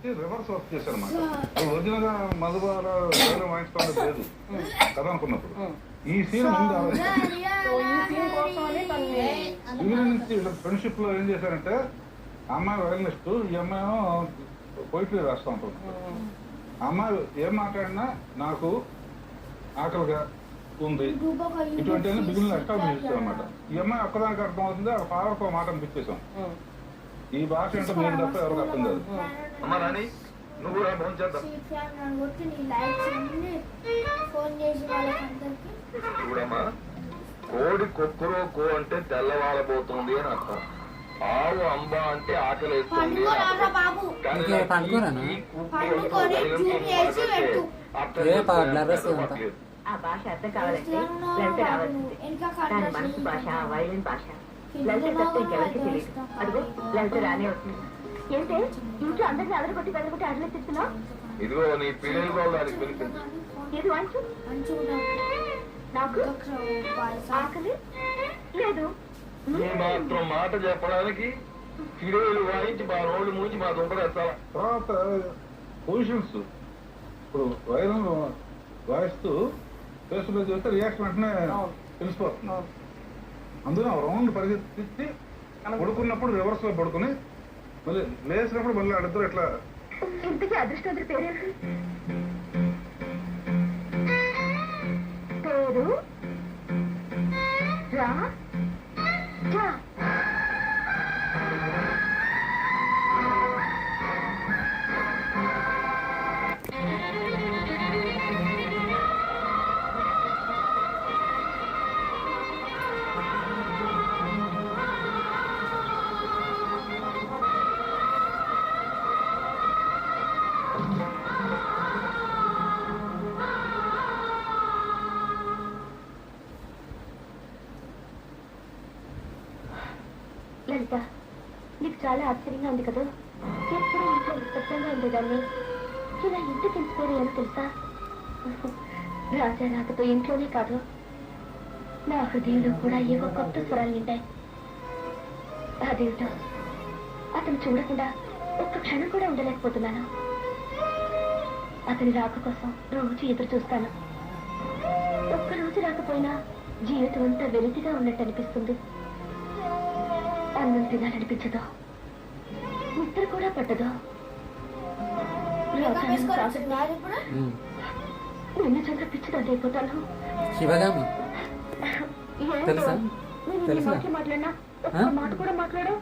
నుంచి reverse work చేశారు అన్నమాట. ఒరిజినల్ గా మధుబాల వేరే వాయించుకోవడం లేదు కదా అనుకున్నప్పుడు ఈ సీన్ ముందు నుంచి ఫ్రెండ్షిప్ లో ఏం చేశారంటే అమ్మాయి వయలినిస్ట్, ఈ అమ్మాయి పోయిటరీ రాస్తూ ఉంటుంది. అమ్మాయి ఏం మాట్లాడినా నాకు ఆకలిగా ఉంది ఇటువంటి బిగిన్ ఎస్టాబ్లిష్ చేస్తాం అనమాట. ఈ అమ్మాయి ఒక్కదానికి అర్థం అవుతుంది, ఆ ఫాదర్తో మాట అనిపించేసాం. ఈ భాష ఏంటో మీరు తప్ప ఎవరికి అర్థం కాదు. అమ్మా రాణి నువ్వు కూడా ఫోన్ చేద్దాం. చూడమ్మా, కోడి కొక్కురో కో అంటే తెల్లవారబోతుంది అని అర్థం, ఆవు అంబ అంటే ఆకలేస్తుంది. ఆ భాష అర్థం కావాలంటే లలిత రావాలి. దాని మనసు భాష, వైలిన్ భాష. లలిత తప్ప ఇంకెవరికి తెలియదు. అదిగో లలిత రానే వస్తుంది. ఏంటే ఇంట్లో అందరినీ అదరగొట్టి బెదరగొట్టి అడ్లు ఎత్తిస్తున్నావు? ఇదిగో నీ పిల్లలు ఏది వాంచు? నాకు ఆకలి లేదు. మాత్రం మాట చెప్పడానికి ఫిడేలు వాయించి మా రోడ్డు మూసి మా దుంపరేస్తారా. తర్వాత పొజిషన్స్ ఇప్పుడు వైరల్ వాయిస్తూ ఫేస్ మీద చేస్తే రియాక్షన్ వెంటనే తెలిసిపోతుంది. అందులో రౌండ్ పరిగెత్తి పడుకున్నప్పుడు రివర్స్ లో పడుకుని మళ్ళీ లేచినప్పుడు మళ్ళీ అడిద్దరు ఎట్లా. ఇంతకీ అదృష్టవంతుడి పేరేంటి? పేరు రా రా. లలిత, నీకు చాలా ఆశ్చర్యంగా ఉంది కదా? ఎప్పుడూ ఇంట్లో నిశ్శబ్దంగా ఉండేదాన్ని ఇలా ఎందుకు తెలిసిపోయాను తెలుసా? రాజా రాకతో ఇంట్లోనే కాదు, నా హృదయంలో కూడా ఏవో కొత్త స్వరాలు నిండాయి. అదేమిటో అతను చూడకుండా ఒక్క క్షణం కూడా ఉండలేకపోతున్నాను. అతని రాక కోసం రోజు ఎదురు చూస్తాను. ఒక్కరోజు రాకపోయినా జీవితం అంతా వెలితిగా ఉన్నట్టు అనిపిస్తుంది. అన్నం తినాలనిపించదు, నిద్ర కూడా పట్టదు. నిజంగా పిచ్చిదాన్ని అయిపోతాను. శివగామి తెలుసా? మాట్లాడినా ఒక్క మాట కూడా మాట్లాడు.